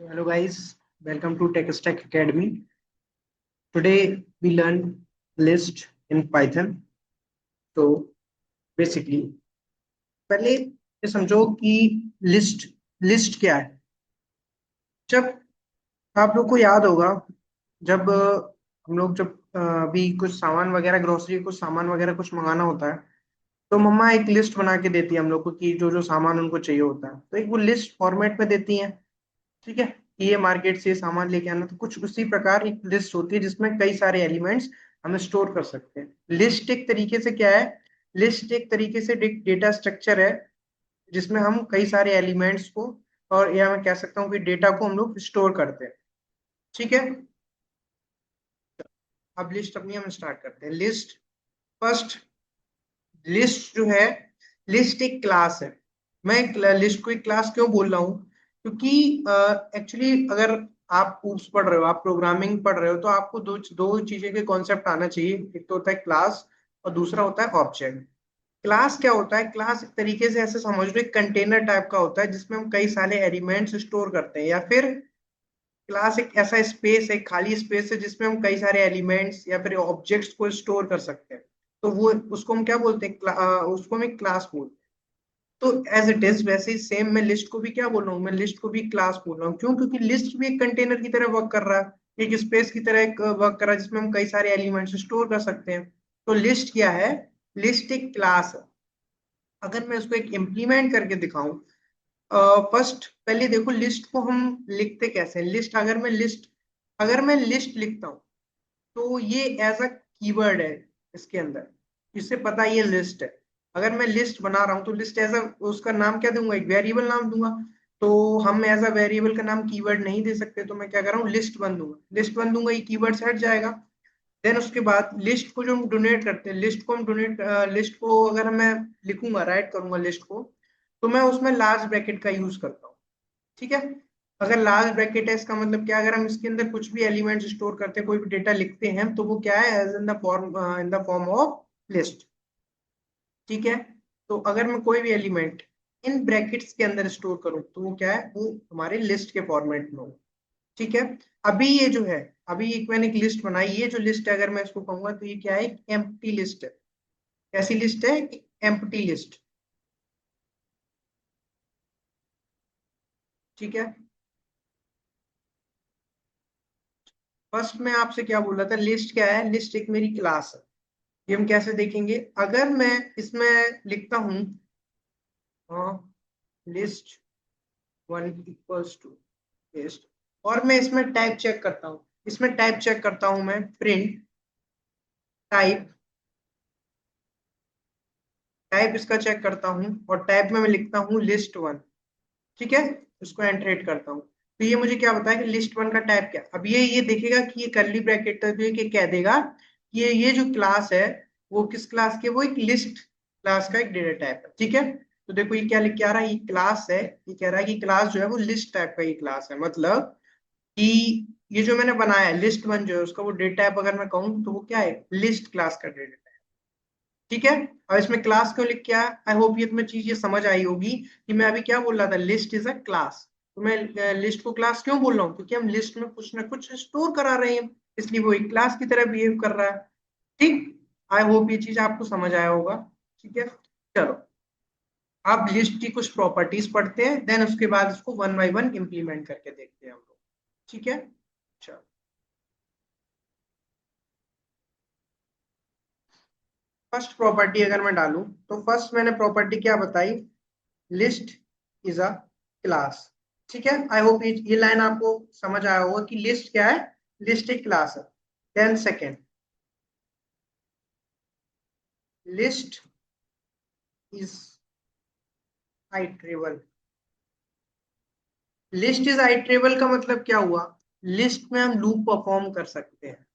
Hello guys, welcome to TechStack Academy. Today we learn list in Python. तो basically पहले ये समझो कि लिस्ट लिस्ट क्या है। जब आप लोग को याद होगा, जब हम लोग जब अभी कुछ सामान वगैरह ग्रोसरी कुछ सामान वगैरह कुछ मंगाना होता है, तो मम्मा एक लिस्ट बना के देती है हम लोग को कि जो जो सामान उनको चाहिए होता है, तो एक वो लिस्ट फॉर्मेट में देती है। ठीक है, कि ये मार्केट से सामान लेके आना, तो कुछ उसी प्रकार एक लिस्ट होती है जिसमें कई सारे एलिमेंट्स हम स्टोर कर सकते हैं। लिस्ट एक तरीके से क्या है, लिस्ट एक तरीके से डेटा स्ट्रक्चर है जिसमें हम कई सारे एलिमेंट्स को, और या मैं कह सकता हूँ कि डेटा को हम लोग स्टोर करते हैं। ठीक है, अब लिस्ट अपनी हम स्टार्ट करते हैं। लिस्ट फर्स्ट, लिस्ट जो है, लिस्ट एक क्लास है। मैं लिस्ट को एक क्लास क्यों बोल रहा हूँ, क्योंकि एक्चुअली अगर आप कोर्स पढ़ रहे हो, आप प्रोग्रामिंग पढ़ रहे हो, तो आपको दो दो चीजें के कॉन्सेप्ट आना चाहिए। एक तो होता है क्लास और दूसरा होता है ऑब्जेक्ट। क्लास क्या होता है? क्लास एक तरीके से ऐसे समझ लो एक कंटेनर टाइप का होता है जिसमें हम कई सारे एलिमेंट्स स्टोर करते हैं, या फिर क्लास एक ऐसा स्पेस है, खाली स्पेस है जिसमें हम कई सारे एलिमेंट्स या फिर ऑब्जेक्ट्स को स्टोर कर सकते हैं। तो वो उसको हम क्या बोलते हैं? उसको हम एक क्लास बोलते हैं। तो एज इट इज वैसे ही सेम मैं लिस्ट को भी क्या बोल रहा हूँ, मैं लिस्ट को भी क्लास बोल रहा हूँ। क्यों? क्योंकि लिस्ट भी एक कंटेनर की तरह वर्क कर रहा है, एक स्पेस की तरह एक वर्क कर रहा है जिसमें हम कई सारे एलिमेंट्स स्टोर कर सकते हैं। तो लिस्ट क्या है? लिस्ट एक क्लास है। अगर मैं उसको एक इम्प्लीमेंट करके दिखाऊं, फर्स्ट पहले देखो लिस्ट को हम लिखते कैसे हैं। लिस्ट अगर मैं लिस्ट लिखता हूँ, तो ये एज अ कीवर्ड है इसके अंदर, इससे पता है ये लिस्ट है। अगर मैं लिस्ट बना रहा हूँ तो लिस्ट एज अ, उसका नाम क्या दूंगा? एक वेरिएबल नाम दूंगा। तो हम एज अ वेरिएबल का नाम कीवर्ड नहीं दे सकते, तो मैं क्या कर रहा हूँ, लिस्ट बन दूंगा। लिस्ट बन दूंगा, ये कीवर्ड से हट जाएगा। देन उसके बाद लिस्ट को जो हम डोनेट करते हैं, लिस्ट को अगर मैं लिखूंगा, राइट करूंगा लिस्ट को, तो मैं उसमें लार्ज ब्रैकेट का यूज करता हूँ। ठीक है, अगर लार्ज ब्रैकेट है इसका मतलब क्या, अगर हम इसके अंदर कुछ भी एलिमेंट स्टोर करते हैं, कोई भी डेटा लिखते हैं, तो वो क्या है? As in the form of list. ठीक है, तो अगर मैं कोई भी एलिमेंट इन ब्रैकेट्स के अंदर स्टोर करूं, तो वो क्या है? वो हमारे लिस्ट के फॉर्मेट में हो। ठीक है, अभी ये जो है, अभी एक मैंने एक लिस्ट बनाई, ये जो लिस्ट है अगर मैं इसको कहूंगा तो ये क्या है? एक एम्प्टी लिस्ट है। कैसी लिस्ट है? Empty list. ठीक है, फर्स्ट में आपसे क्या बोल रहा था, लिस्ट क्या है? लिस्ट एक मेरी क्लास है। ये हम कैसे देखेंगे? अगर मैं इसमें लिखता हूं list one equals to list, और मैं इसमें टाइप चेक करता हूँ, इसमें टाइप चेक करता हूं मैं, प्रिंट टाइप, टाइप इसका चेक करता हूँ, और टाइप में मैं लिखता हूँ लिस्ट वन। ठीक है, उसको एंटरेट करता हूँ, तो ये मुझे क्या बताया कि लिस्ट वन का टाइप क्या। अब ये देखेगा कि ये कर्ली ब्रैकेट है, तो ये कह देगा कि ये जो क्लास है वो किस क्लास की है? वो एक लिस्ट क्लास का एक डेटा टाइप है। ठीक है, तो देखो ये क्या लिख के आ रहा है, ये क्लास है, ये कह रहा है कि क्लास जो है वो लिस्ट टाइप का ये क्लास है। मतलब कि ये जो मैंने बनाया है लिस्ट वन जो है, उसका वो डेटा टाइप अगर मैं कहूँ तो वो क्या है? लिस्ट क्लास का डेटा। ठीक है, अब इसमें क्लास क्यों लिख के आया? आई होप ये तुम्हें चीज ये समझ आई होगी कि मैं अभी क्या बोल रहा था, लिस्ट इज अ क्लास। तो मैं लिस्ट को क्लास क्यों बोल रहा हूँ? क्योंकि हम लिस्ट में कुछ ना कुछ स्टोर करा रहे हैं, इसलिए वो एक क्लास की तरह बिहेव कर रहा है। ठीक, आई होप ये चीज आपको समझ आया होगा। ठीक है, चलो आप लिस्ट की कुछ प्रॉपर्टीज पढ़ते हैं, देन उसके बाद इसको वन बाय वन इंप्लीमेंट करके देखते हैं हम लोग। ठीक है, चलो फर्स्ट प्रॉपर्टी अगर मैं डालूं, तो फर्स्ट मैंने प्रॉपर्टी क्या बताई? List is a class. ठीक है, आई होप ये लाइन आपको समझ आया होगा कि लिस्ट क्या है? लिस्ट एक क्लास है। Then second, list is iterable. List is iterable का मतलब क्या हुआ? लिस्ट में हम लूप परफॉर्म कर सकते हैं।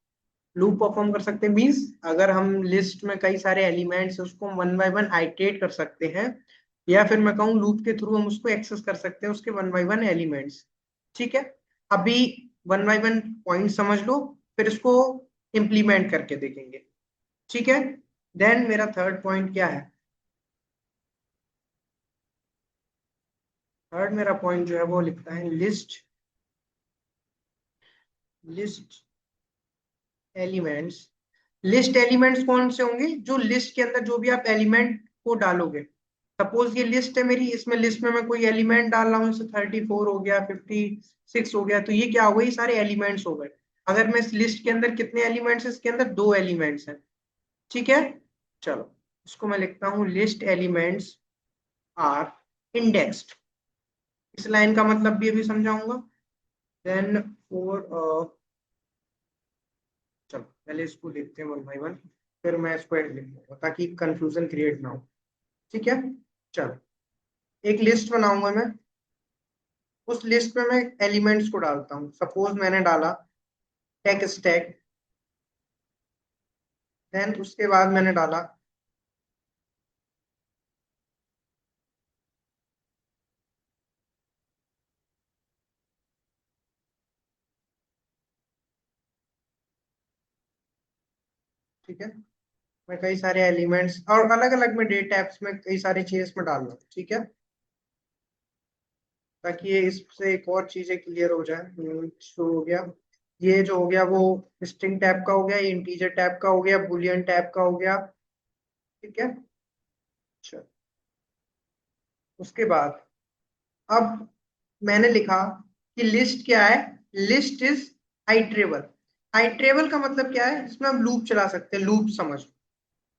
लूप परफॉर्म कर सकते हैं मीन्स, अगर हम लिस्ट में कई सारे एलिमेंट्स उसको वन बाय वन आइट्रेट कर सकते हैं, या फिर मैं कहूँ लूप के थ्रू हम उसको एक्सेस कर सकते हैं, उसके वन बाय वन एलिमेंट्स। ठीक है, अभी वन बाय वन पॉइंट समझ लो, फिर इसको इम्प्लीमेंट करके देखेंगे। ठीक है, देन मेरा थर्ड पॉइंट क्या है? थर्ड मेरा पॉइंट जो है वो लिखता है list list elements, list elements कौन से होंगे, जो लिस्ट के अंदर जो भी आप एलिमेंट को डालोगे। सपोज ये लिस्ट है मेरी, इसमें लिस्ट में मैं कोई एलिमेंट डाल रहा हूँ, जैसे 34 हो गया, 56 हो गया, तो ये क्या हो गए, ये सारे एलिमेंट्स हो गए। अगर मैं इस लिस्ट के अंदर कितने एलिमेंट्स है, इसके अंदर दो एलिमेंट्स हैं, ठीक है। चलो इसको मैं लिखता हूँ, लिस्ट एलिमेंट्स आर इंडेक्स्ड। इस लाइन का मतलब भी अभी समझाऊंगा। देन फॉर चलो पहले इसको लिखते हैं वन बाय वन, फिर मैं इसको ऐड लिख दूंगा ताकि कंफ्यूजन क्रिएट ना हो, ठीक है। चलो एक लिस्ट बनाऊंगा मैं, उस लिस्ट में मैं एलिमेंट्स को डालता हूँ। सपोज मैंने डाला टेक स्टैक, देन उसके बाद मैंने डाला ठीक है, मैं कई सारे एलिमेंट्स और अलग अलग में डेट टाइप्स में कई सारे चीज में डाल रहा हूँ, ठीक है, ताकि ये इससे एक और चीजें क्लियर हो जाए। शुरू हो गया, ये जो हो गया वो स्ट्रिंग टाइप का हो गया, ये इंटीजर टाइप का हो गया, बुलियन टाइप का हो गया, ठीक है। चलो उसके बाद अब मैंने लिखा कि लिस्ट क्या है, लिस्ट इज आइट्रेबल। आइट्रेबल का मतलब क्या है, इसमें हम लूप चला सकते हैं, लूप समझ,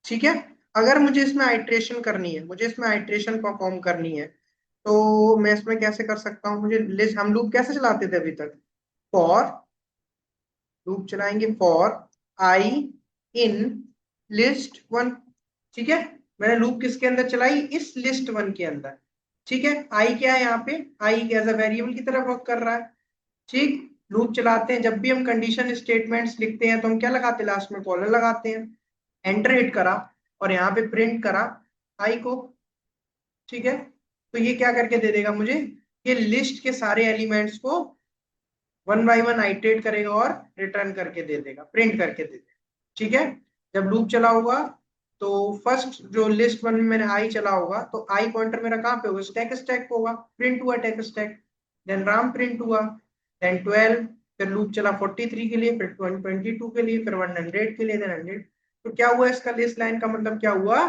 ठीक है। अगर मुझे इसमें आइट्रेशन करनी है, मुझे इसमें आइट्रेशन परफॉर्म करनी है, तो मैं इसमें कैसे कर सकता हूँ, मुझे लिस्ट, हम लूप कैसे चलाते थे अभी तक, फॉर, लूप चलाएंगे for I in list one, ठीक है। मैंने लूप किसके अंदर चलाई, इस लिस्ट वन के अंदर, ठीक है। आई क्या है यहाँ पे, आई एज अ वेरिएबल की तरह वर्क कर रहा है, ठीक। लूप चलाते हैं, जब भी हम कंडीशन स्टेटमेंट्स लिखते हैं तो हम क्या लगाते हैं, लास्ट में कॉलन लगाते हैं। एंटर हिट करा और यहाँ पे प्रिंट करा आई को, ठीक है। तो ये क्या करके दे देगा मुझे, ये लिस्ट के सारे एलिमेंट्स को वन बाय वन आइटरेट करेगा और रिटर्न करके दे देगा, प्रिंट करके दे देगा, ठीक है। जब लूप चला होगा तो फर्स्ट जो लिस्ट वन में मैंने आई चला होगा, तो आई पॉइंटर मेरा कहाँ पे होगा, स्टैक स्टैक होगा, प्रिंट हुआ take stack, then Ram print हुआ, देन 12, फिर लूप चला 43 के लिए, फिर 22 के लिए, फिर 100 के लिए, देन 100। तो क्या हुआ इसका, लिस्ट लाइन का मतलब क्या हुआ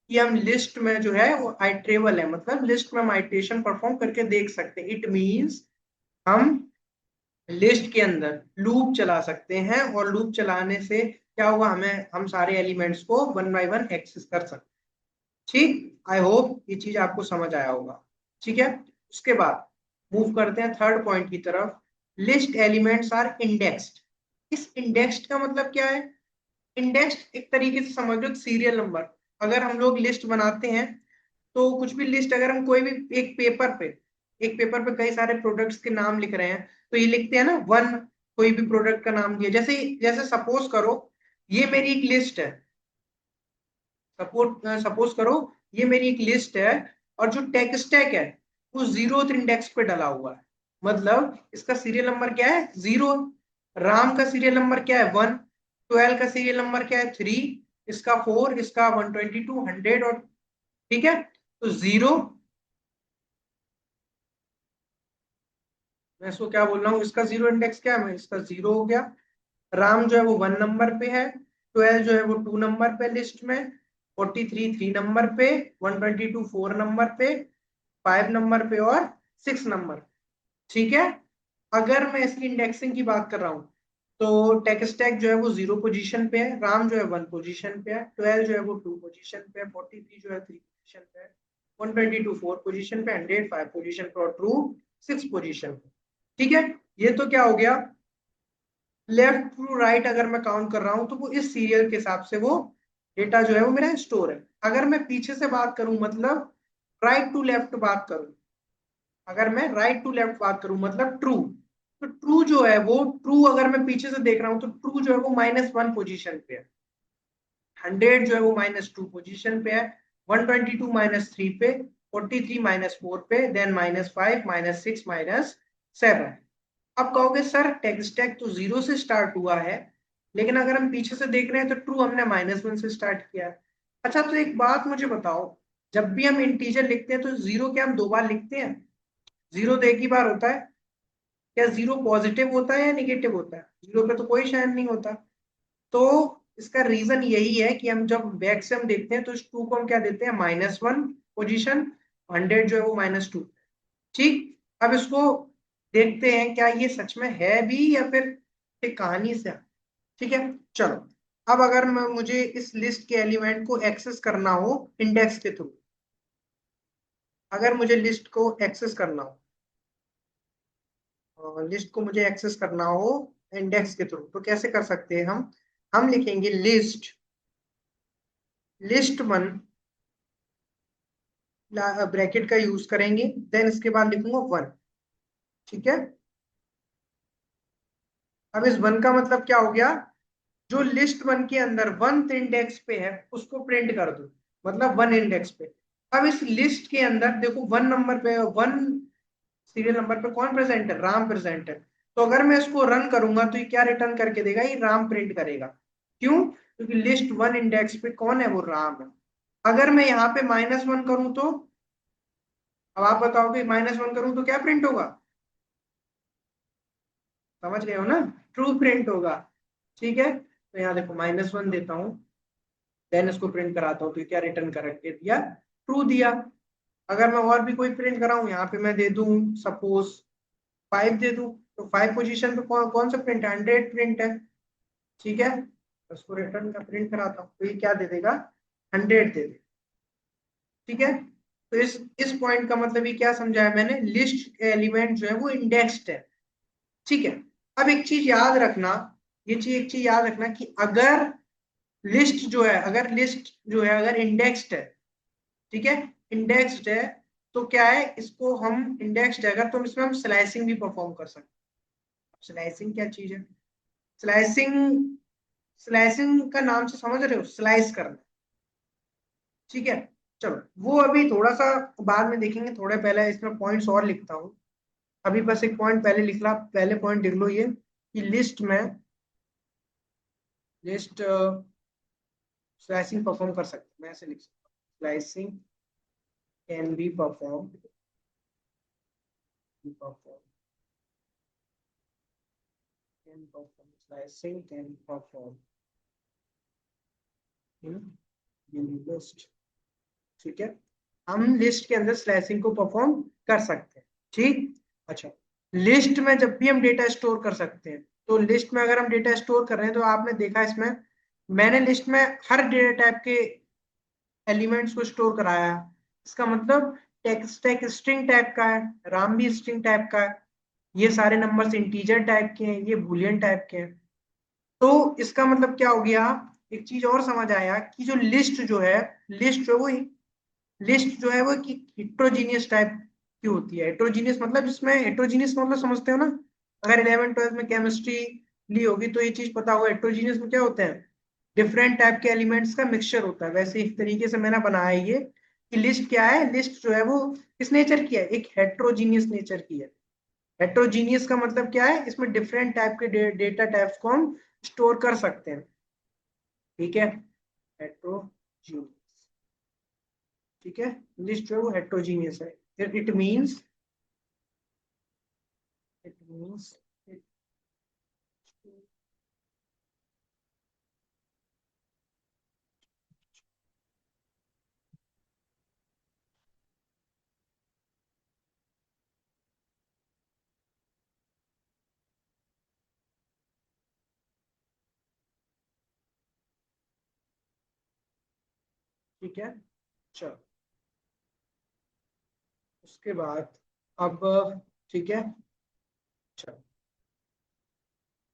कि हम लिस्ट में जो है वो आइट्रेबल है, मतलब लिस्ट में हम आइट्रेशन परफॉर्म करके देख सकते हैं। इट मींस हम लिस्ट के अंदर लूप चला सकते हैं, और लूप चलाने से क्या होगा, हमें हम सारे एलिमेंट्स को वन बाय वन एक्सेस कर सकते हैं, ठीक। आई होप ये चीज आपको समझ आया होगा, ठीक है। उसके बाद मूव करते हैं थर्ड पॉइंट की तरफ, लिस्ट एलिमेंट्स आर इंडेक्स्ड। इस इंडेक्स्ड का मतलब क्या है, इंडेक्स्ड एक तरीके से समझ लो सीरियल नंबर। अगर हम लोग लिस्ट बनाते हैं, तो कुछ भी लिस्ट, अगर हम कोई भी एक पेपर पे कई सारे प्रोडक्ट्स के नाम लिख रहे हैं, तो ये लिखते हैं ना वन, कोई भी प्रोडक्ट का नाम दिया, जैसे जैसे सपोज करो ये मेरी एक लिस्ट है, सपोज करो ये मेरी एक लिस्ट है, और जो टेक स्टैक है वो 0th इंडेक्स पे डला हुआ है, मतलब इसका सीरियल नंबर क्या है, 0। राम का सीरियल नंबर क्या है, 1। 12 का सीरियल नंबर क्या है, 3। इसका 4, इसका 122, 100, और ठीक है। तो 0, मैं इसको क्या बोल रहा हूँ, इसका 0 इंडेक्स क्या है, मैं इसका 0 हो गया। राम जो है वो 1 नंबर पे है, 12 जो है वो 2 नंबर पे लिस्ट में, 43 3 नंबर पे, 122 4 नंबर पे, 5 नंबर पे, और 6 नंबर, ठीक है। अगर मैं इसकी इंडेक्सिंग की बात कर रहा हूँ, तो टेक स्टैक जो है वो 0 पोजीशन पे है, राम जो है 1 पोजीशन पे है, 12 जो है वो 2 पोजीशन पे है, 43 जो है 3 पोजीशन पे है, 122 4 पोजीशन पे, 100 5 पोजीशन पे, और ट्रू 6 पोजीशन पे, ठीक है। ये तो क्या हो गया, लेफ्ट टू राइट अगर मैं काउंट कर रहा हूं, तो वो इस सीरियल के हिसाब से वो डेटा जो है वो मेरा स्टोर है। अगर मैं पीछे से बात करूं, मतलब राइट टू लेफ्ट बात करूं, अगर मैं राइट टू लेफ्ट बात करूं मतलब ट्रू, तो ट्रू जो है वो, ट्रू अगर मैं पीछे से देख रहा हूं, तो ट्रू जो है वो -1 पोजीशन पे है, 100 जो है वो -2 पोजीशन पे है, 122 -3 पे, 43 -4 पे, देन -5 -6 -7। अब कहोगे सर टेक्स्ट स्टैक तो 0 से स्टार्ट हुआ है, लेकिन अगर हम पीछे से देख रहे हैं तो ट्रू हमने -1 से स्टार्ट किया है। अच्छा तो एक बात मुझे बताओ, जब भी हम इंटीजर लिखते हैं तो 0 क्या हम दो बार लिखते हैं, 0 तो एक ही बार होता है, क्या जीरो पॉजिटिव होता है या निगेटिव होता है? जीरो पे तो कोई शाइन नहीं होता। तो इसका रीजन यही है कि हम जब बैक से हम देखते हैं तो इस टू को हम क्या देते हैं, -1 पोजीशन, 100 जो है वो -2। ठीक, अब इसको देखते हैं क्या ये सच में है भी या फिर एक कहानी से। ठीक है, चलो। अब अगर मुझे इस लिस्ट के एलिमेंट को एक्सेस करना हो इंडेक्स के थ्रू, अगर मुझे लिस्ट को एक्सेस करना हो, लिस्ट को मुझे एक्सेस करना हो इंडेक्स के थ्रू, तो कैसे कर सकते हैं हम लिखेंगे लिस्ट, लिस्ट वन, ब्रैकेट का यूज करेंगे, देन इसके बाद लिखूंगा 1। ठीक है, अब इस 1 का मतलब क्या हो गया, जो लिस्ट 1 के अंदर 1th इंडेक्स पे है उसको प्रिंट कर दो, मतलब 1 इंडेक्स पे। अब इस लिस्ट के अंदर देखो 1 नंबर पे, 1 सीरियल नंबर पे कौन प्रेजेंट है, राम प्रेजेंट है। तो अगर मैं इसको रन करूंगा तो ये क्या रिटर्न करके देगा, ये राम प्रिंट करेगा। क्यों? क्योंकि लिस्ट 1 इंडेक्स पे कौन है, वो राम है। अगर मैं यहाँ पे -1 करूं तो, अब आप बताओगे -1 करूं तो क्या प्रिंट होगा, समझ गए हो ना, ट्रू प्रिंट होगा। ठीक है, तो यहाँ देखो -1 देता हूँ, देन इसको प्रिंट कराता हूँ, तो क्या रिटर्न करके दिया, ट्रू दिया। अगर मैं और भी कोई प्रिंट कराऊं, यहाँ पे मैं दे दूं सपोज 5 दे दूं, तो 5 पोजीशन पे कौन सा प्रिंट है, 100 प्रिंट है। ठीक है, तो उसको रिटर्न का प्रिंट कराता हूँ, तो ये क्या दे देगा, 100 दे देगा। ठीक है, तो इस पॉइंट का मतलब ये क्या समझाया मैंने, लिस्ट एलिमेंट जो है वो इंडेक्स्ड है। ठीक है, अब एक चीज याद रखना, एक चीज याद रखना कि अगर लिस्ट जो है, अगर इंडेक्स्ड है, ठीक है, इंडेक्स्ड है, तो क्या है, इसको हम इंडेक्स्ड है अगर, तो इसमें हम स्लाइसिंग भी परफॉर्म कर सकते हैं। स्लाइसिंग क्या चीज है, स्लाइसिंग, स्लाइसिंग का नाम से समझ रहे हो, स्लाइस करना। ठीक है, चलो वो अभी थोड़ा सा बाद में देखेंगे, थोड़े पहले इसमें पॉइंट्स और लिखता हूँ। अभी बस एक पॉइंट पहले लिख ला, पहले पॉइंट लिख लो ये कि लिस्ट में, लिस्ट स्लाइसिंग परफॉर्म कर सकते हैं, मैं ऐसे लिख सकता हूँ, slicing can be perform, perform can perform slicing can perform in list। ठीक है, हम लिस्ट के अंदर स्लाइसिंग को परफॉर्म कर सकते हैं। ठीक, अच्छा, लिस्ट में जब भी हम डेटा स्टोर कर सकते हैं, तो लिस्ट में अगर हम डेटा स्टोर कर रहे हैं तो आपने देखा इसमें मैंने लिस्ट में हर डेटा टाइप के एलिमेंट्स को स्टोर कराया है। इसका मतलब टेक्स्ट टेक स्ट्रिंग टाइप का है, राम भी स्ट्रिंग टाइप का है, ये सारे नंबर्स इंटीजर टाइप के हैं, ये बूलियन टाइप के हैं। तो इसका मतलब क्या हो गया, एक चीज और समझ आया कि जो लिस्ट जो है, लिस्ट जो है वो कि हेट्रोजीनियस टाइप की होती है। हेट्रोजीनियस मतलब, इसमें हेट्रोजीनियस मतलब समझते हो ना, अगर 11 12 में केमिस्ट्री ली होगी तो ये चीज पता होगा, हेट्रोजीनियस में क्या होता है, डिफरेंट टाइप के एलिमेंट्स का मिक्सचर होता है। वैसे एक तरीके से मैंने बनाया है ये कि लिस्ट क्या है, लिस्ट जो है वो किस नेचर की है, एक हेट्रोजीनियस नेचर की है। हेट्रोजीनियस का मतलब क्या है, इसमें डिफरेंट टाइप के डेटा टाइप्स को हम स्टोर कर सकते हैं। ठीक है, हेट्रोजीनियस। ठीक है, लिस्ट जो है वो हेट्रोजीनियस है, इट मीन्स ठीक है, चलो उसके बाद अब, ठीक है, चलो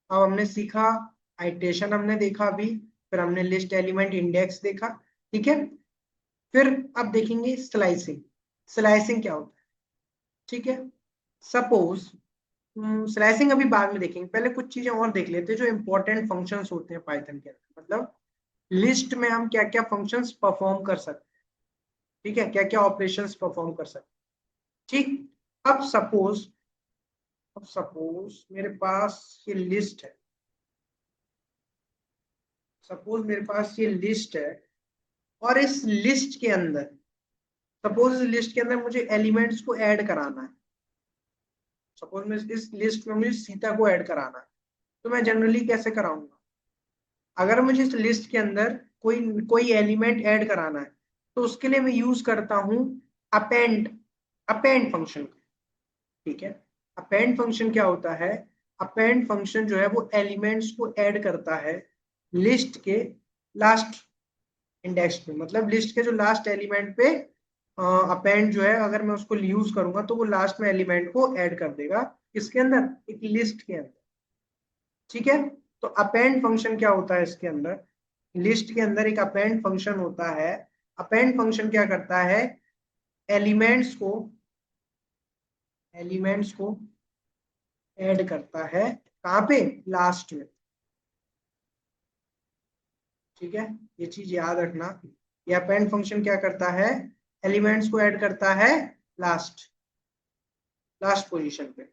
अब हमने सीखा, आइटेशन हमने देखा अभी, फिर हमने लिस्ट एलिमेंट इंडेक्स देखा। ठीक है, फिर अब देखेंगे स्लाइसिंग। स्लाइसिंग क्या होता है, ठीक है, सपोज, स्लाइसिंग अभी बाद में देखेंगे, पहले कुछ चीजें और देख लेते हैं जो इंपॉर्टेंट फंक्शंस होते हैं पाइथन के अंदर, मतलब लिस्ट में हम क्या क्या फंक्शंस परफॉर्म कर सकते हैं। ठीक है, क्या क्या ऑपरेशंस परफॉर्म कर सकते हैं। ठीक, अब सपोज मेरे पास ये लिस्ट है, सपोज मेरे पास ये लिस्ट है, और इस लिस्ट के अंदर, सपोज इस लिस्ट के अंदर मुझे एलिमेंट्स को ऐड कराना है। सपोज मैं इस लिस्ट में मुझे सीता को ऐड कराना है, तो मैं जनरली कैसे कराऊंगा? अगर मुझे इस लिस्ट के अंदर कोई कोई एलिमेंट ऐड कराना है, तो उसके लिए मैं यूज करता हूं अपेंड, अपेंड फंक्शन। ठीक है, अपेंड फंक्शन क्या होता है? अपेंड फंक्शन जो है वो एलिमेंट्स को ऐड करता है लिस्ट के लास्ट इंडेक्स पे, मतलब लिस्ट के जो लास्ट एलिमेंट पे अपेंड जो है, अगर मैं उसको यूज करूंगा तो वो लास्ट में एलिमेंट को ऐड कर देगा इसके अंदर, एक लिस्ट के अंदर। ठीक है, तो अपेंड फंक्शन क्या होता है इसके अंदर? लिस्ट के अंदर एक अपेंड फंक्शन होता है। अपेंड फंक्शन क्या करता है? एलिमेंट्स को, एलिमेंट्स को ऐड करता है कहाँ पे? लास्ट में। ठीक है, ये चीज याद रखना। ये अपेंड फंक्शन क्या करता है? एलिमेंट्स को ऐड करता है लास्ट, लास्ट पोजीशन पे।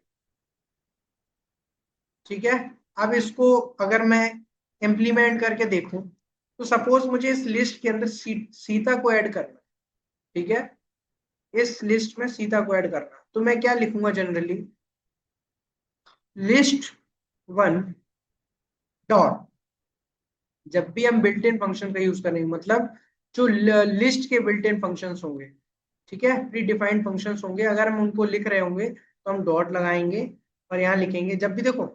ठीक है, अब इसको अगर मैं इम्प्लीमेंट करके देखूं, तो सपोज मुझे इस लिस्ट के अंदर सीता को ऐड करना है। ठीक है, इस लिस्ट में सीता को ऐड करना, तो मैं क्या लिखूंगा जनरली? लिस्ट वन डॉट, जब भी हम बिल्ट इन फंक्शन का यूज करेंगे, मतलब जो लिस्ट के बिल्ट इन फंक्शंस होंगे, ठीक है, प्री डिफाइंड फंक्शंस होंगे, अगर हम उनको लिख रहे होंगे तो हम डॉट लगाएंगे और यहाँ लिखेंगे। जब भी देखो,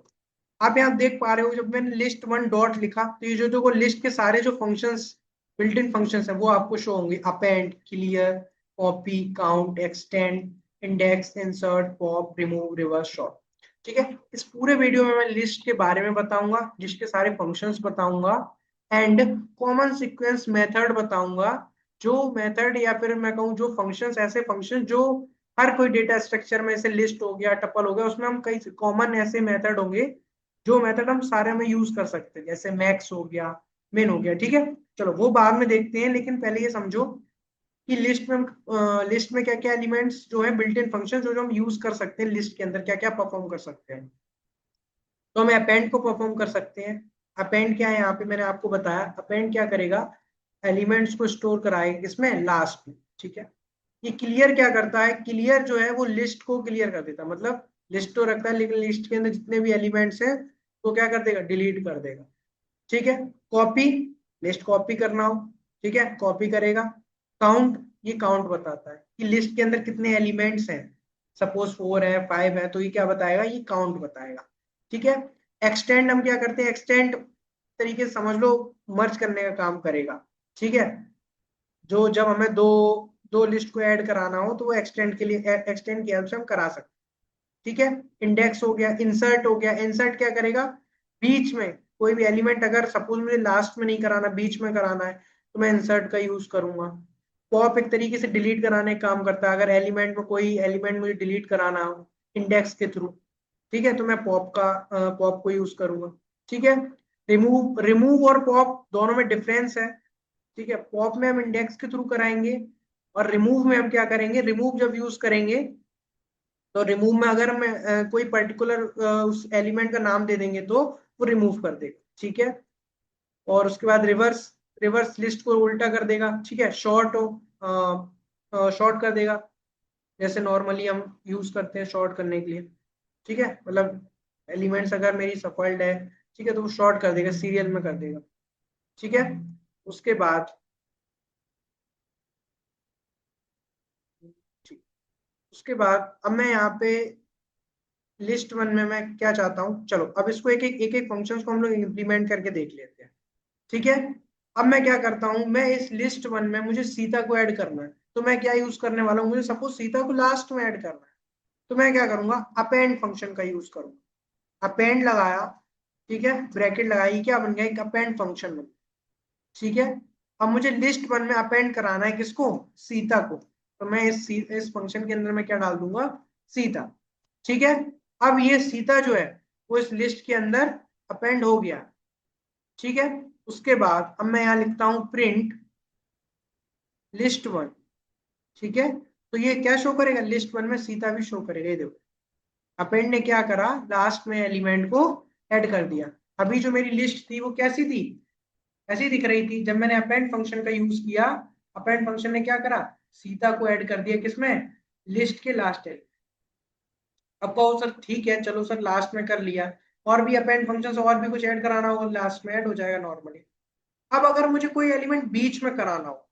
आप यहाँ देख पा रहे हो, जब मैंने लिस्ट वन डॉट लिखा, तो ये जो देखो लिस्ट के सारे जो फंक्शंस, बिल्ट इन फंक्शंस है, वो आपको शो होंगे। Append, clear, copy, count, extend, index, insert, pop, remove, reverse, sort. ठीक है, इस पूरे वीडियो में मैं लिस्ट के बारे में बताऊंगा, लिस्ट के सारे फंक्शंस बताऊंगा, एंड कॉमन सीक्वेंस मेथड बताऊंगा। जो मेथड या फिर मैं कहूँ जो फंक्शंस, ऐसे फंक्शन जो हर कोई डेटा स्ट्रक्चर में, जैसे लिस्ट हो गया, टपल हो गया, उसमें हम कई कॉमन ऐसे मेथड होंगे जो मेथड हम सारे में यूज कर सकते हैं, जैसे मैक्स हो गया, मिन हो गया। ठीक है, चलो वो बाद में देखते हैं, लेकिन पहले ये समझो कि लिस्ट में लिस्ट में क्या क्या एलिमेंट्स जो है, बिल्ट इन फंक्शन जो जो हम यूज कर सकते हैं लिस्ट के अंदर, क्या क्या परफॉर्म कर सकते हैं। तो हम अपेंड को परफॉर्म कर सकते हैं। अपेंड क्या है, यहाँ पे मैंने आपको बताया, अपेंड क्या करेगा? एलिमेंट्स को स्टोर कराएगा किसमें? लास्ट में। ठीक है, ये क्लियर क्या करता है? क्लियर जो है वो लिस्ट को क्लियर कर देता है, मतलब लिस्ट तो रखता है, लेकिन लिस्ट के अंदर जितने भी एलिमेंट्स हैं तो क्या कर देगा? डिलीट कर देगा। ठीक है, कॉपी, लिस्ट कॉपी करना हो, ठीक है, कॉपी करेगा। काउंट, ये काउंट बताता है कि लिस्ट के अंदर कितने एलिमेंट्स हैं। सपोज 4 है, 5 है, तो ये क्या बताएगा? ये काउंट बताएगा। ठीक है, एक्सटेंड हम क्या करते हैं? एक्सटेंड तरीके से समझ लो, मर्ज करने का काम करेगा। ठीक है, जो जब हमें दो दो लिस्ट को ऐड कराना हो, तो वो एक्सटेंड के लिए, एक्सटेंड की हेल्प से हम करा सकते हैं। ठीक है, इंडेक्स हो गया, इंसर्ट हो गया। इंसर्ट क्या करेगा? बीच में कोई भी एलिमेंट, अगर सपोज मुझे लास्ट में नहीं कराना, बीच में कराना है, तो मैं इंसर्ट का यूज करूंगा। पॉप एक तरीके से डिलीट कराने का काम करता है, अगर एलिमेंट में कोई एलिमेंट मुझे डिलीट कराना हो इंडेक्स के थ्रू, ठीक है, तो मैं पॉप का, पॉप को यूज करूंगा। ठीक है, रिमूव, रिमूव और पॉप दोनों में डिफरेंस है। ठीक है, पॉप में हम इंडेक्स के थ्रू कराएंगे, और रिमूव में हम क्या करेंगे? रिमूव जब यूज करेंगे, तो रिमूव में अगर हम कोई पर्टिकुलर उस एलिमेंट का नाम दे देंगे तो वो रिमूव कर देगा। ठीक है, और उसके बाद रिवर्स, रिवर्स लिस्ट को उल्टा कर देगा। ठीक है, शॉर्ट हो, शॉर्ट कर देगा, जैसे नॉर्मली हम यूज करते हैं शॉर्ट करने के लिए। ठीक है, मतलब एलिमेंट्स अगर मेरी सफल्ड है, ठीक है, तो वो शॉर्ट कर देगा, सीरियल में कर देगा। ठीक है, उसके बाद, ठीक, उसके बाद अब मैं यहाँ पे लिस्ट वन में मैं क्या चाहता हूँ, चलो अब इसको एक एक फंक्शंस को हम लोग इंप्लीमेंट करके देख लेते हैं। ठीक है, अब मैं क्या करता हूँ, मैं इस लिस्ट वन में मुझे सीता को ऐड करना है, तो मैं क्या यूज करने वाला हूँ? मुझे सपोज सीता को लास्ट में ऐड करना है, तो मैं क्या करूंगा? अपेंड फंक्शन का यूज करूंगा। अपेंड लगाया, ठीक है, ब्रैकेट लगाई, क्या बन गया? एक अपेंड फंक्शन बन। ठीक है, अब मुझे लिस्ट वन में अपेंड कराना है किसको? सीता को, तो मैं इस फंक्शन के अंदर मैं क्या डाल दूंगा? सीता। ठीक है, अब ये सीता जो है वो इस लिस्ट के अंदर अपेंड हो गया। ठीक है, उसके बाद अब मैं यहाँ लिखता हूँ प्रिंट लिस्ट वन। ठीक है, तो ये क्या शो करेगा? लिस्ट वन में सीता भी शो करेगा। ये देखो, अपेंड ने क्या करा? लास्ट में एलिमेंट को ऐड कर दिया। अभी जो मेरी लिस्ट थी वो कैसी थी? ऐसी दिख रही थी। जब मैंने अपेंड फंक्शन का यूज किया, अपेंड फंक्शन ने क्या करा? सीता को ऐड कर दिया किसमें? लिस्ट के लास्ट एलिमेंट। अब कहो सर ठीक है, चलो सर लास्ट में कर लिया, और भी अपेंड फंक्शन और भी कुछ ऐड कराना हो लास्ट में ऐड हो जाएगा नॉर्मली। अब अगर मुझे कोई एलिमेंट बीच में कराना हो,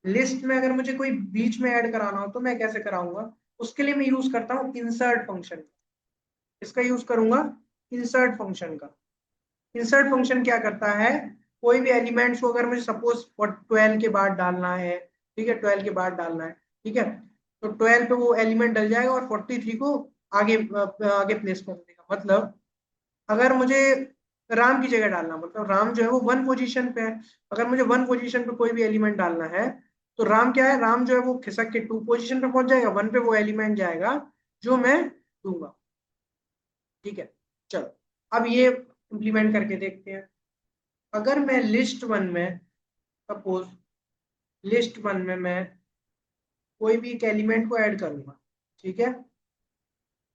लिस्ट में अगर मुझे कोई बीच में ऐड कराना हो तो मैं कैसे कराऊंगा? उसके लिए मैं यूज करता हूँ इंसर्ट फंक्शन। इसका यूज करूंगा इंसर्ट फंक्शन का। इंसर्ट फंक्शन क्या करता है, कोई भी एलिमेंट्स को अगर मुझे सपोज 12 के बाद डालना है, ठीक है, 12 के बाद डालना है, ठीक है, तो 12 पे वो एलिमेंट डल जाएगा और 43 को आगे आगे प्लेस कर देगा। मतलब अगर मुझे राम की जगह डालना, मतलब राम जो है वो 1 पोजीशन पे है, अगर मुझे 1 पोजीशन पे कोई भी एलिमेंट डालना है तो राम क्या है, राम जो है वो खिसक के 2 पोजीशन पे पहुंच जाएगा, 1 पे वो एलिमेंट जाएगा जो मैं दूंगा। ठीक है, चलो अब ये इंप्लीमेंट करके देखते हैं। अगर मैं लिस्ट वन में, सपोज लिस्ट वन में मैं कोई भी एक एलिमेंट को ऐड करूंगा, ठीक है,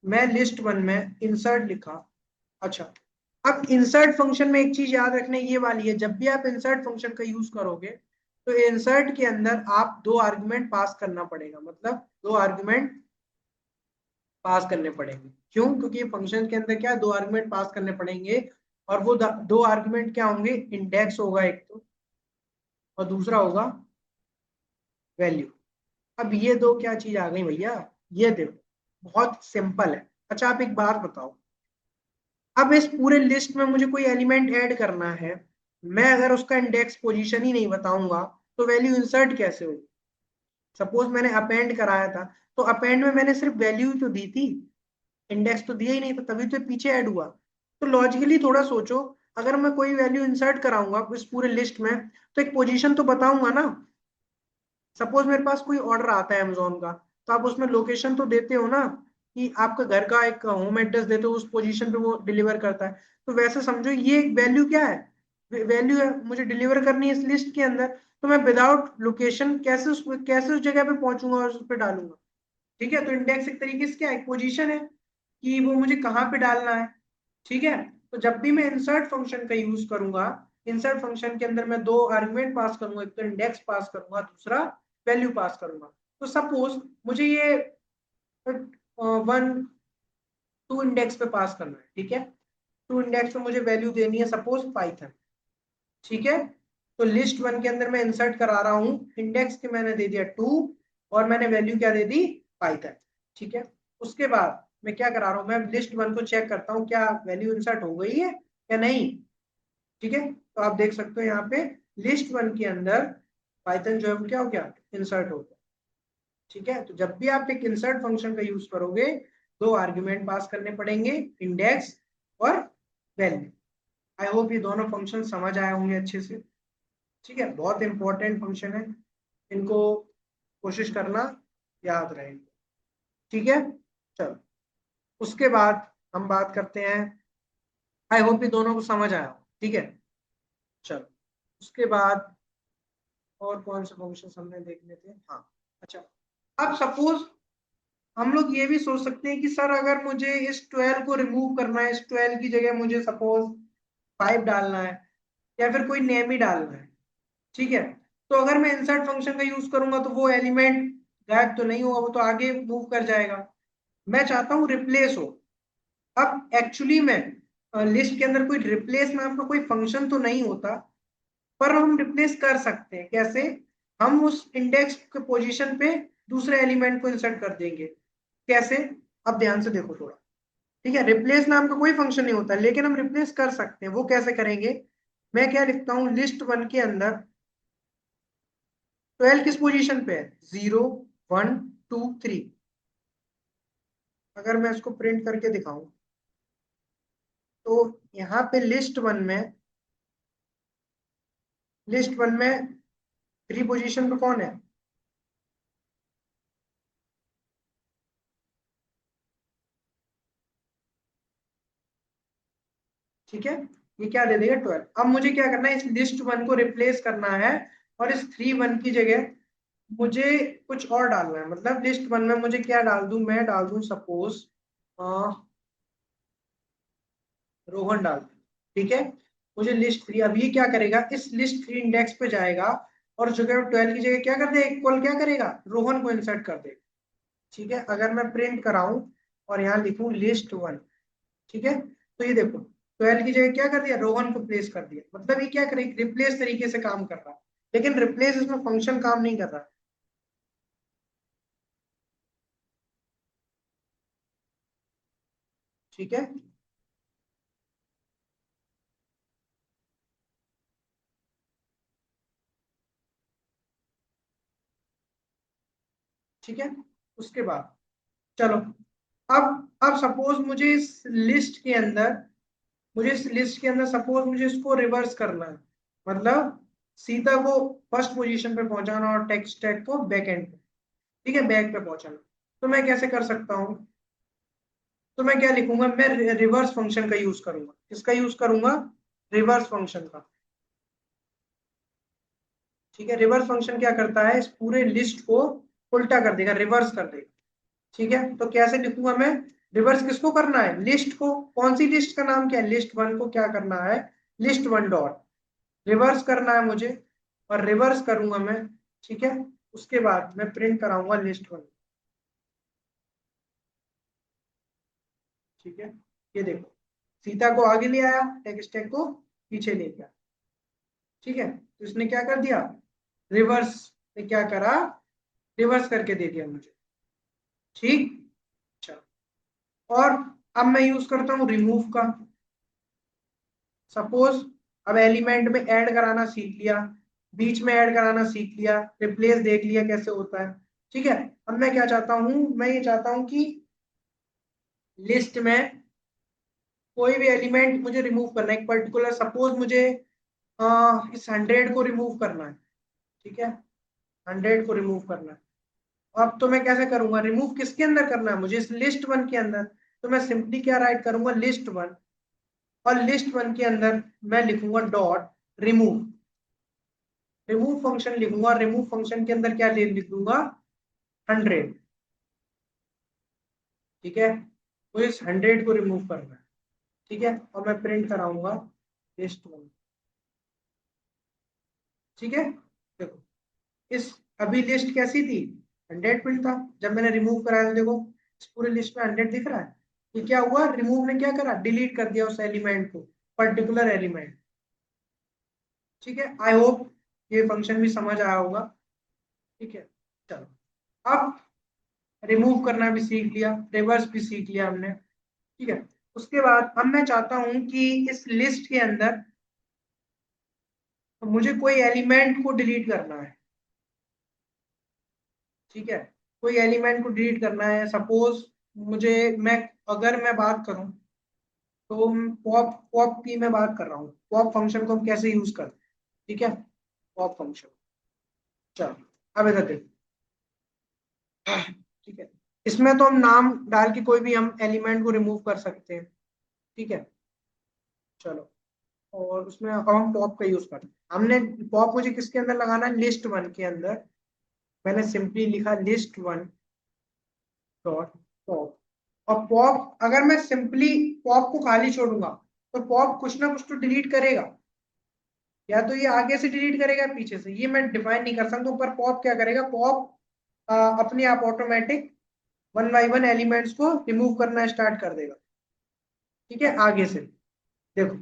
मैं लिस्ट वन में इंसर्ट लिखा। अच्छा, अब इंसर्ट फंक्शन में एक चीज याद रखने ये वाली है, जब भी आप इंसर्ट फंक्शन का यूज करोगे तो इंसर्ट के अंदर आप 2 आर्गुमेंट पास करना पड़ेगा, मतलब 2 आर्गुमेंट पास करने पड़ेंगे। क्यों? क्योंकि फंक्शन के अंदर क्या है, 2 आर्गुमेंट पास करने पड़ेंगे, और वो 2 आर्गुमेंट क्या होंगे, इंडेक्स होगा एक तो, और दूसरा होगा वैल्यू। अब ये दो क्या चीज आ गई भैया, ये देखो बहुत सिंपल है। अच्छा आप एक बात बताओ, अब इस पूरे लिस्ट में मुझे कोई एलिमेंट ऐड करना है, मैं अगर उसका इंडेक्स पोजीशन ही नहीं बताऊंगा तो वैल्यू इंसर्ट कैसे होगी? सपोज मैंने अपेंड कराया था, तो अपेंड में मैंने सिर्फ वैल्यू ही तो दी थी, इंडेक्स तो दिया ही नहीं, तो तभी तो पीछे ऐड हुआ। तो लॉजिकली थोड़ा सोचो, अगर मैं कोई वैल्यू इंसर्ट कराऊंगा इस पूरे लिस्ट में तो एक पोजीशन तो बताऊंगा ना। सपोज मेरे पास कोई ऑर्डर आता है अमेजोन का, तो आप उसमें लोकेशन तो देते हो ना, कि आपका घर का एक होम एड्रेस देते हो, उस पोजीशन पे वो डिलीवर करता है। तो वैसे समझो ये एक वैल्यू क्या है, वैल्यू है, मुझे डिलीवर करनी है इस लिस्ट के अंदर, तो मैं विदाउट लोकेशन कैसे उस जगह पे पहुंचूंगा और उस पर डालूंगा? ठीक है, तो इंडेक्स एक तरीके से क्या है, एक पोजीशन है कि वो मुझे कहाँ पे डालना है। ठीक है, तो जब भी मैं इंसर्ट फंक्शन का यूज करूंगा, इंसर्ट फंक्शन के अंदर मैं 2 आर्गुमेंट पास करूंगा, एक तो इंडेक्स पास करूंगा, दूसरा वैल्यू पास करूंगा। तो सपोज मुझे ये 1 2 इंडेक्स पे पास करना है, ठीक है, 2 इंडेक्स पे मुझे वैल्यू देनी है सपोज पाइथन। ठीक है, तो लिस्ट वन के अंदर मैं इंसर्ट करा रहा हूँ, इंडेक्स के मैंने दे दिया 2, और मैंने वैल्यू क्या दे दी, पाइथन। ठीक है, उसके बाद मैं क्या करा रहा हूँ, मैं लिस्ट वन को चेक करता हूँ क्या वैल्यू इंसर्ट हो गई है या नहीं। ठीक है, तो आप देख सकते हो यहाँ पे लिस्ट वन के अंदर पाइथन जो है वो क्या हो गया, इंसर्ट हो गया। ठीक है, तो जब भी आप एक इंसर्ट फंक्शन का यूज करोगे, 2 आर्ग्यूमेंट पास करने पड़ेंगे, इंडेक्स और वैल्यू। आई होप ये दोनों फंक्शन समझ आए होंगे अच्छे से। ठीक है, बहुत इंपॉर्टेंट फंक्शन है, इनको कोशिश करना याद रहेगा। ठीक है, चलो उसके बाद हम बात करते हैं, आई होप ये दोनों को समझ आया हो। ठीक है, चलो उसके बाद और कौन से फंक्शन हमने देखने थे, हाँ। अच्छा, अब सपोज हम लोग ये भी सोच सकते हैं कि सर अगर मुझे इस 12 को रिमूव करना है, इस 12 की जगह मुझे सपोज 5 डालना है, या फिर कोई नेम ही डालना है। ठीक है, तो अगर मैं इंसर्ट फंक्शन का यूज करूंगा तो वो एलिमेंट गायब तो नहीं होगा, वो तो आगे मूव कर जाएगा। मैं चाहता हूँ रिप्लेस हो। अब एक्चुअली में लिस्ट के अंदर कोई रिप्लेस नाम का कोई फंक्शन तो नहीं होता, पर हम रिप्लेस कर सकते हैं। कैसे? हम उस इंडेक्स के पोजीशन पे दूसरे एलिमेंट को इंसर्ट कर देंगे। कैसे? अब ध्यान से देखो थोड़ा। ठीक है, रिप्लेस नाम का कोई फंक्शन नहीं होता, लेकिन हम रिप्लेस कर सकते हैं। वो कैसे करेंगे? मैं क्या लिखता हूँ, लिस्ट वन के अंदर 12 किस पोजीशन पे है, 0 1 2 3। अगर मैं इसको प्रिंट करके दिखाऊं तो यहाँ पे लिस्ट वन में 3 पोजीशन पे कौन है? ठीक है, ये क्या दे देगा, 12। अब मुझे क्या करना है, इस लिस्ट वन को रिप्लेस करना है, और इस 3 1 की जगह मुझे कुछ और डालना है। मतलब लिस्ट वन में मुझे क्या डाल दूं, मैं डाल दूं सपोज रोहन डाल दूं। ठीक है, मुझे लिस्ट 3, अब ये क्या करेगा, इस लिस्ट 3 इंडेक्स पे जाएगा, और जगह 12 की जगह क्या कर दे, इक्वल क्या करेगा, रोहन को इंसर्ट कर देगा। ठीक है, अगर मैं प्रिंट कराऊं और यहाँ लिखूं लिस्ट वन। ठीक है, तो ये देखो 12 की जगह क्या कर दिया, रो वन को प्लेस कर दिया। मतलब ये क्या करें, रिप्लेस तरीके से काम कर रहा है, लेकिन रिप्लेस इसमें फंक्शन काम नहीं कर रहा। ठीक है, ठीक है। उसके बाद चलो, अब सपोज मुझे इस लिस्ट के अंदर सपोज मुझे इसको रिवर्स करना है। मतलब सीता को फर्स्ट पोजीशन पे पहुंचाना और टेक्स्ट टैग को बैक एंड पे, ठीक है, बैक पे पहुंचाना। तो मैं कैसे कर सकता हूँ, तो मैं क्या लिखूंगा, मैं रिवर्स फंक्शन का यूज करूंगा। किसका यूज करूंगा, रिवर्स फंक्शन का। ठीक है, रिवर्स फंक्शन क्या करता है, इस पूरे लिस्ट को उल्टा कर देगा, रिवर्स कर देगा। ठीक है, तो कैसे लिखूंगा मैं, रिवर्स किसको करना है, लिस्ट को। कौन सी लिस्ट का नाम क्या है, लिस्ट वन को क्या करना है, लिस्ट वन डॉट रिवर्स करना है मुझे, और रिवर्स करूंगा मैं। ठीक है, उसके बाद मैं प्रिंट कराऊंगा लिस्ट वन। ठीक है, ये देखो सीता को आगे ले आया, टेक्स्ट टैग को पीछे ले गया। ठीक है, तो इसने क्या कर दिया, रिवर्स ने क्या करा, रिवर्स करके दे दिया मुझे। ठीक, चलो। और अब मैं यूज करता हूँ रिमूव का। सपोज अब एलिमेंट में ऐड कराना सीख लिया, बीच में ऐड कराना सीख लिया, रिप्लेस देख लिया कैसे होता है। ठीक है, अब मैं क्या चाहता हूँ, मैं ये चाहता हूँ कि लिस्ट में कोई भी एलिमेंट मुझे रिमूव करना है, एक पर्टिकुलर, सपोज मुझे इस 100 को रिमूव करना है। ठीक है, 100 को रिमूव करना है। अब तो मैं कैसे करूंगा, रिमूव किसके अंदर करना है मुझे, इस लिस्ट वन के अंदर। तो मैं सिंपली क्या राइट करूंगा, लिस्ट वन, और लिस्ट वन के अंदर मैं लिखूंगा डॉट रिमूव। रिमूव फंक्शन लिखूंगा, रिमूव फंक्शन के अंदर क्या लिख दूंगा, 100। ठीक है, तो इस 100 को रिमूव करना है। ठीक है, और मैं प्रिंट कराऊंगा लिस्ट वन। ठीक है, देखो इस, अभी लिस्ट कैसी थी, 100 प्रिंट था। जब मैंने रिमूव कराया तो देखो इस पूरे लिस्ट में 100 दिख रहा है। ये क्या हुआ, रिमूव ने क्या करा, डिलीट कर दिया उस एलिमेंट को, पर्टिकुलर एलिमेंट। ठीक है, आई होप ये फंक्शन भी समझ आया होगा। ठीक है, चलो, अब रिमूव करना भी सीख लिया, रिवर्स भी सीख लिया हमने। ठीक है, उसके बाद अब मैं चाहता हूं कि इस लिस्ट के अंदर मुझे कोई एलिमेंट को डिलीट करना है। ठीक है, कोई एलिमेंट को डिलीट करना है, सपोज मुझे, मैं अगर मैं बात करूं तो पॉप पॉप की मैं बात कर रहा हूँ, पॉप फंक्शन को हम कैसे यूज करते हैं। ठीक है, पॉप फंक्शन, चलो अब इधर देखो। ठीक है, इसमें तो हम नाम डाल के कोई भी हम एलिमेंट को रिमूव कर सकते हैं। ठीक है, चलो, और उसमें अब हम पॉप का यूज करते हैं। हमने पॉप मुझे किसके अंदर लगाना है, लिस्ट वन के अंदर। मैंने सिंपली लिखा लिस्ट वन डॉट पॉप। और पॉप अगर मैं सिंपली पॉप को खाली छोड़ूंगा तो पॉप कुछ ना कुछ तो डिलीट करेगा, या तो ये आगे से डिलीट करेगा पीछे से, ये मैं डिफाइन नहीं कर सकता हूं, पर पॉप क्या करेगा, पॉप अपने आप automatic one by one elements को रिमूव करना स्टार्ट कर देगा। ठीक है, आगे से देखो।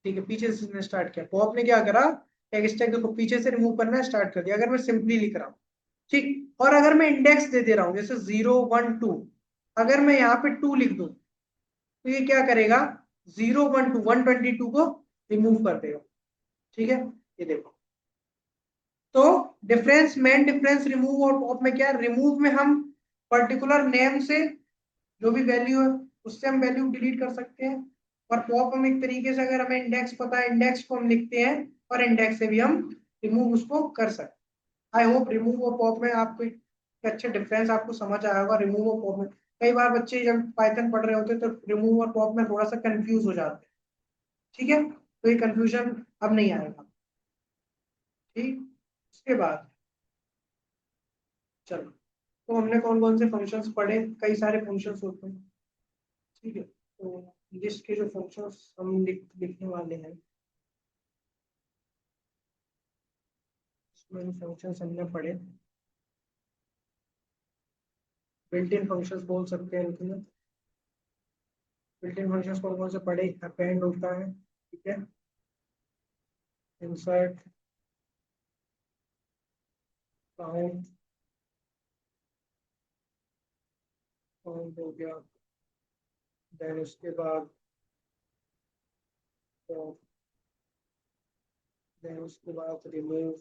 ठीक है, पीछे से स्टार्ट किया, पॉप ने क्या करा, एक स्टैक देखो पीछे से रिमूव करना स्टार्ट कर दिया, अगर मैं सिंपली लिख रहा हूँ। ठीक, और अगर मैं इंडेक्स दे दे रहा हूँ जैसे 0 1 2, अगर मैं यहाँ पे 2 लिख दूं तो ये क्या करेगा, 0 1 2 122 को रिमूव कर देगा। ठीक है, ये देखो। तो डिफरेंस, मेन डिफरेंस रिमूव और पॉप में क्या है, रिमूव में हम पर्टिकुलर नेम से जो भी वैल्यू है उससे हम वैल्यू डिलीट कर सकते हैं, और पॉप हम एक तरीके से, अगर हमें इंडेक्स पता है, इंडेक्स को हम लिखते हैं और इंडेक्स से भी हम रिमूव उसको कर सकते हैं। आई होप रिमूव और पॉप में आपको एक अच्छा डिफरेंस आपको समझ आया होगा, रिमूव और पॉप में। कई बार बच्चे जब पाइथन पढ़ रहे होते हैं तो रिमूव और पॉप में थोड़ा सा कंफ्यूज हो जाते हैं। ठीक है, तो ये कंफ्यूजन अब नहीं आएगा। ठीक, उसके बाद चलो, तो हमने कौन कौन से फंक्शंस पढ़े, कई सारे फंक्शंस होते हैं। ठीक है, तो लिस्ट के जो फंक्शंस हम लिखने वाले हैं, उसमें फंक्शंस हमने पढ़े, बिल्ट इन फंक्शंस बोल सकते हैं इनको। बिल्ट इन फंक्शंस कौन कौन से पढ़े? अपेंड होता है, ठीक है, इंसर्ट, काउंट, काउंट हो गया, देन उसके बाद तो देन उसके बाद रिमूव,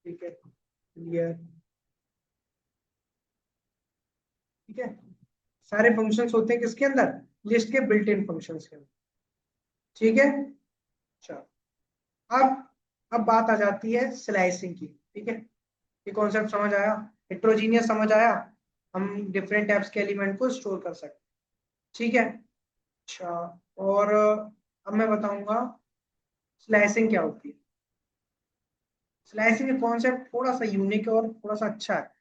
ठीक है, क्लियर, ठीक है। सारे फंक्शंस होते हैं किसके अंदर? लिस्ट के बिल्ट इन फंक्शंस के अंदर, ठीक है। चलो, अब बात आ जाती है स्लाइसिंग की, ठीक है। ये कॉन्सेप्ट समझ आया? हेट्रोजीनियस समझ आया? हम डिफरेंट टाइप्स के एलिमेंट को स्टोर कर सकते हैं, ठीक है। अच्छा, और अब मैं बताऊंगा स्लाइसिंग क्या होती है। स्लाइसिंग का कॉन्सेप्ट थोड़ा सा यूनिक और थोड़ा सा अच्छा है,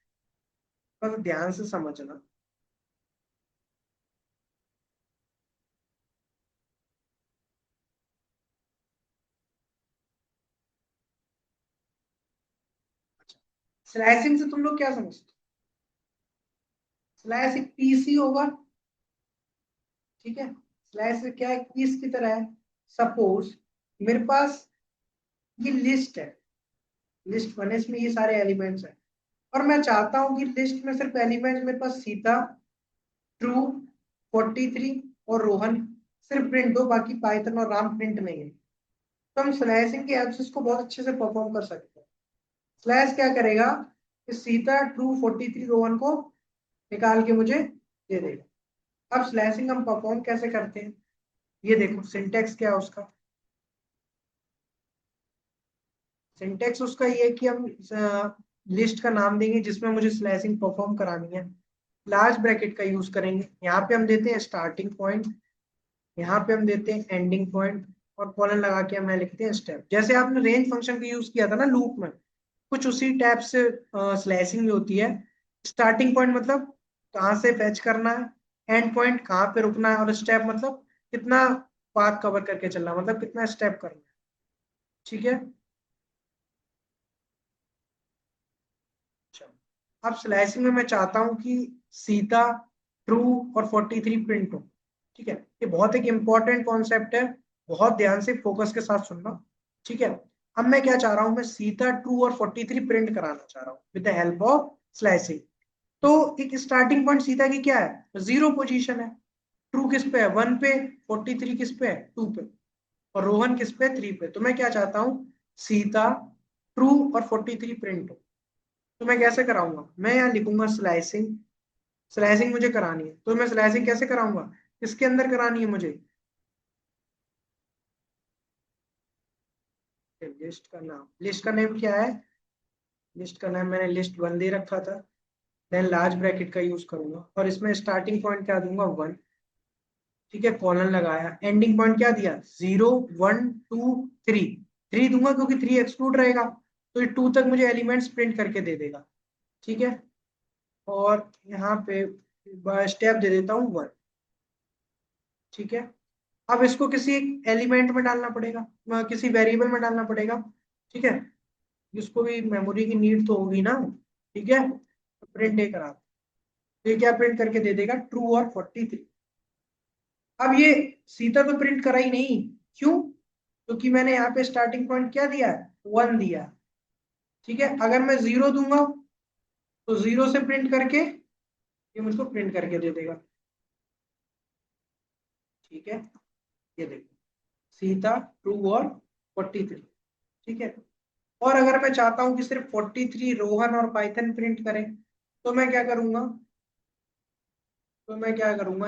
बस ध्यान से समझना। स्लाइसिंग से तुम लोग क्या समझते हो? स्लाइस एक पीस ही होगा, ठीक है। स्लाइस क्या है? पीस की तरह है। सपोज मेरे पास ये लिस्ट है, लिस्ट बने, इसमें ये सारे एलिमेंट्स हैं, और मैं चाहता हूं कि लिस्ट में सिर्फ एलिमेंट्स मेरे पास सीता, ट्रू, 43 और रोहन सिर्फ प्रिंट हो, बाकी पाइथन और राम प्रिंट नहीं है। तो हम स्लैशिंग के एक्सेस को बहुत अच्छे से परफॉर्म कर सकते हैं। स्लैश क्या करेगा कि सीता, ट्रू, 43 रोहन को निकाल के मुझे दे देगा। अब स्लैशिंग हम परफॉर्म कैसे करते हैं, ये देखो सिंटेक्स क्या है उसका। सिंटेक्स उसका ये है कि हम लिस्ट का नाम देंगे जिसमें मुझे स्लैशिंग परफॉर्म करानी है, लार्ज ब्रैकेट का यूज करेंगे, यहाँ पे हम देते हैं स्टार्टिंग पॉइंट, यहाँ पे हम देते हैं एंडिंग पॉइंट, और कॉलन लगा के हम लिखते हैं स्टेप। जैसे आपने रेंज फंक्शन का यूज किया था ना लूप में, कुछ उसी टाइप से स्लैशिंग भी होती है। स्टार्टिंग पॉइंट मतलब कहाँ से फैच करना है, एंड पॉइंट कहाँ पे रुकना है, और स्टेप मतलब कितना पाथ कवर करके चलना है, मतलब कितना स्टेप करना है, ठीक है। अच्छा, अब स्लैशिंग में मैं चाहता हूँ कि सीता, ट्रू और 43 प्रिंट हो, ठीक है। ये बहुत एक इंपॉर्टेंट कॉन्सेप्ट है, बहुत ध्यान से फोकस के साथ सुनना, ठीक है। अब मैं क्या चाह रहा हूँ, मैं सीता, ट्रू और 43 प्रिंट कराना चाह रहा हूँ with the help of slashing. तो एक स्टार्टिंग पॉइंट सीता की क्या है? जीरो पोजीशन है। ट्रू किस पे है? 1 पे। 43 किस पे है? 2 पे। और रोहन किस पे? 3 पे। तो मैं क्या चाहता हूँ, सीता, ट्रू और 43 प्रिंट हो। तो मैं कैसे कराऊंगा? मैं यहाँ लिखूंगा स्लाइसिंग। स्लाइसिंग मुझे करानी है, तो मैं स्लाइसिंग कैसे कराऊंगा? इसके अंदर करानी है मुझे, लिस्ट का नेम क्या है? लिस्ट का नाम मैंने लिस्ट 1 दे रखा था। देन लार्ज ब्रैकेट का यूज करूंगा, और इसमें स्टार्टिंग पॉइंट क्या दूंगा? 1, ठीक है, कॉलन लगाया। एंडिंग पॉइंट क्या दिया? 0, 1, 2, 3। 3 दूंगा क्योंकि 3 एक्सक्लूड रहेगा, तो ये 2 तक मुझे एलिमेंट्स प्रिंट करके दे देगा, ठीक है। और यहाँ पे स्टेप दे देता हूँ 1, ठीक है। अब इसको किसी एलिमेंट में डालना पड़ेगा, किसी वेरिएबल में डालना पड़ेगा, ठीक है। इसको भी मेमोरी की नीड तो होगी ना, ठीक है। तो प्रिंट ए करा, तो ये क्या प्रिंट करके दे देगा? ट्रू और 43। अब ये सीता तो प्रिंट करा ही नहीं, क्यों? क्योंकि मैंने यहाँ पे स्टार्टिंग पॉइंट क्या दिया है? 1 दिया, ठीक है। अगर मैं 0 दूंगा तो 0 से प्रिंट करके ये मुझको प्रिंट करके दे देगा, ठीक है। ये देखो, सीता, ट्रू और 43, ठीक है। और अगर मैं चाहता हूं कि सिर्फ 43 रोहन और पाइथन प्रिंट करें, तो मैं क्या करूंगा?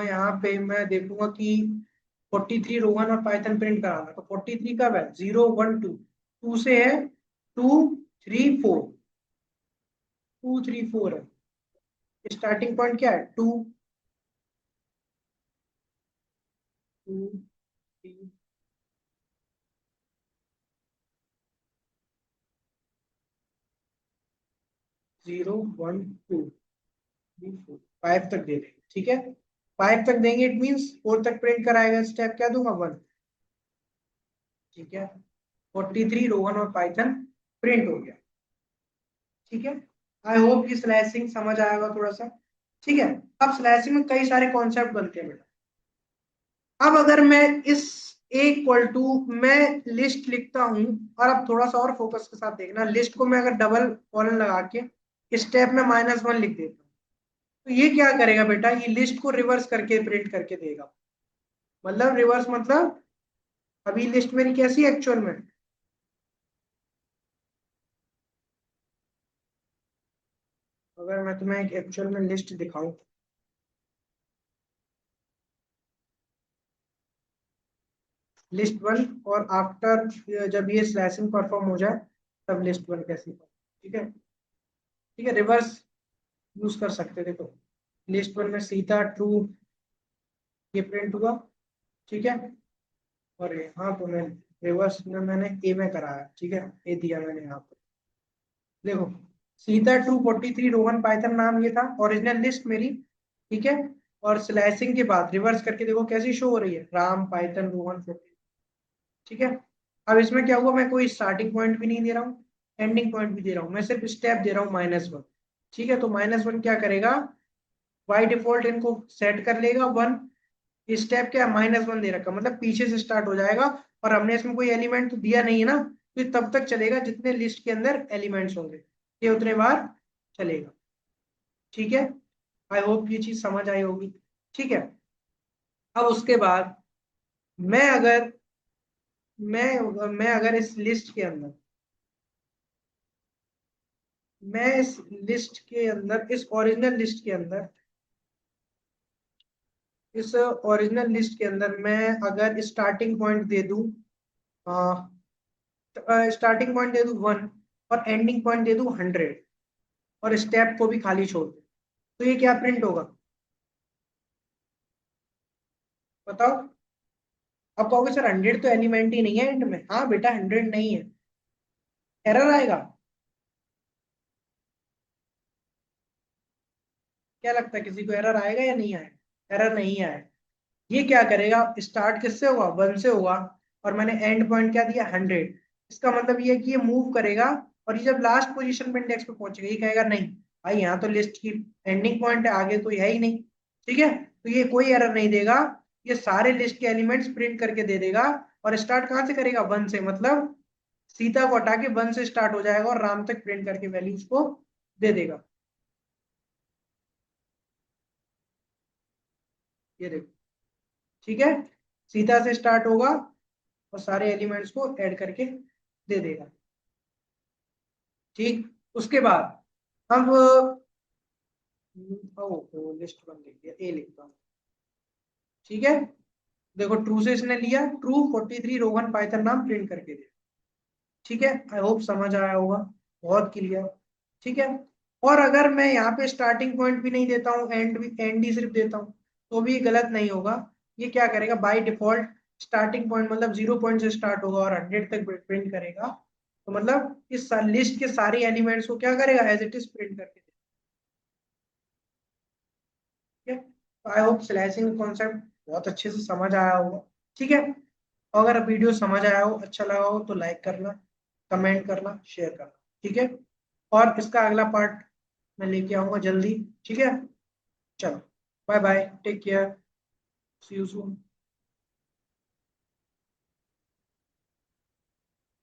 यहाँ पे मैं देखूंगा कि 43 रोहन और पाइथन प्रिंट कराना, तो 43 कब है? 0, 1, 2। 2 से है 2, 3, 4। 2, 3, 4 है। स्टार्टिंग पॉइंट क्या है? 2, 2, 3, 0, 1, 2, 3, 4, 5 तक दे देंगे, ठीक है। 5 तक देंगे, इट मीन्स 4 तक प्रिंट कराएगा। स्टेप क्या दूंगा? 1, ठीक है। 43 रोहन और पाइथन प्रिंट हो गया, ठीक है, आई होप कि स्लैशिंग समझ आएगा थोड़ा सा। ठीक है, अब स्लैशिंग में कई सारे कॉन्सेप्ट बनते हैं बेटा। अब अगर मैं इस ए इक्वल टू मैं लिस्ट लिखता हूं, और अब थोड़ा सा और फोकस के साथ देखना, लिस्ट को मैं अगर डबल कॉलन लगा के स्टेप में -1 लिख देता हूं, तो ये क्या करेगा बेटा, ये लिस्ट को रिवर्स करके प्रिंट करके देगा। मतलब रिवर्स मतलब अभी लिस्ट मेरी कैसी है एक्चुअल में, अगर मैं तुम्हें एक एक्चुअल में लिस्ट दिखाऊं, लिस्ट वन, और आफ्टर जब ये स्लैशिंग परफॉर्म हो जाए तब लिस्ट वन कैसी, ठीक है। ठीक है, रिवर्स यूज कर सकते थे। देखो लिस्ट वन में सीधा ट्रू ये प्रिंट हुआ, ठीक है, और यहाँ तो मैं रिवर्स में मैंने ए में कराया, ठीक है, ए दिया मैंने यहाँ पे। देखो सीधा ट्रू 43 रोहन पाइथन नाम ये था ओरिजिनल लिस्ट मेरी, ठीक है, और स्लैशिंग के बाद रिवर्स करके देखो कैसी शो हो रही है, राम पाइथन रोहन 43, ठीक है। अब इसमें क्या हुआ, मैं कोई स्टार्टिंग पॉइंट भी नहीं दे रहा हूँ, एंडिंग पॉइंट भी दे रहा हूँ, मैं सिर्फ स्टेप दे रहा हूँ -1, ठीक है। तो -1 क्या करेगा, बाई डिफॉल्ट इनको सेट कर लेगा 1, स्टेप क्या -1 दे रखा, मतलब पीछे से स्टार्ट हो जाएगा, और हमने इसमें कोई एलिमेंट तो दिया नहीं है ना, तो ये तब तक चलेगा जितने लिस्ट के अंदर एलिमेंट्स होंगे, ये उतने बार चलेगा, ठीक है। आई होप ये चीज समझ आई होगी, ठीक है। अब उसके बाद मैं अगर मैं अगर इस लिस्ट के अंदर, मैं इस लिस्ट के अंदर, इस ओरिजिनल लिस्ट के अंदर, इस ओरिजिनल लिस्ट के अंदर मैं अगर स्टार्टिंग पॉइंट दे दूं, स्टार्टिंग पॉइंट दे दूं 1, और एंडिंग पॉइंट दे दूं 100, और स्टेप को भी खाली छोड़ दूं, तो ये क्या प्रिंट होगा बताओ। अब कहोगे सर 100 तो एलिमेंट ही नहीं है एंड में, हाँ बेटा 100 नहीं है, एरर आएगा। क्या लगता है किसी को एरर आएगा या नहीं आएगा, एरर नहीं आएगा। ये क्या करेगा, स्टार्ट किससे होगा, 1 से होगा, और मैंने एंड पॉइंट क्या दिया 100, इसका मतलब ये है कि ये मूव करेगा, और ये जब लास्ट पोजीशन पे इंडेक्स पे पहुंचेगा ये कहेगा नहीं भाई यहाँ तो लिस्ट की एंडिंग पॉइंट है, आगे तो है ही नहीं, ठीक है, तो ये कोई एरर नहीं देगा, ये सारे लिस्ट के एलिमेंट्स प्रिंट करके दे देगा। और स्टार्ट कहाँ से करेगा, 1 से, मतलब सीता को हटा के 1 से स्टार्ट हो जाएगा और राम तक प्रिंट करके वैल्यूज को दे देगा। ये देखो, ठीक है, सीता से स्टार्ट होगा और सारे एलिमेंट्स को ऐड करके दे देगा, ठीक। उसके बाद अब ओ लिस्ट वन लिख दिया, ए लिखता हूँ, ठीक है। देखो ट्रू से इसने लिया, ट्रू 43 रोहन पाइथन नाम प्रिंट करके दिया, ठीक है। आई होप समझ आया होगा, बहुत क्लियर, ठीक है। और अगर मैं यहाँ पे स्टार्टिंग पॉइंट भी नहीं देता हूँ, एंड भी, एंड ही सिर्फ देता हूँ, तो भी गलत नहीं होगा। ये क्या करेगा, बाय डिफॉल्ट स्टार्टिंग पॉइंट मतलब 0 पॉइंट से स्टार्ट होगा और 100 तक प्रिंट करेगा, तो मतलब इस लिस्ट के सारे एलिमेंट्स को क्या करेगा, एज इट इज प्रिंट करके देगा, ठीक है। तो आई होप स्लैशिंग कॉन्सेप्ट बहुत अच्छे से समझ आया होगा, ठीक है। अगर वीडियो समझ आया हो, अच्छा लगा हो, तो लाइक करना, कमेंट करना, शेयर करना, ठीक है। और इसका अगला पार्ट मैं लेके आऊंगा जल्दी, ठीक है। चलो bye bye, take care, see you soon.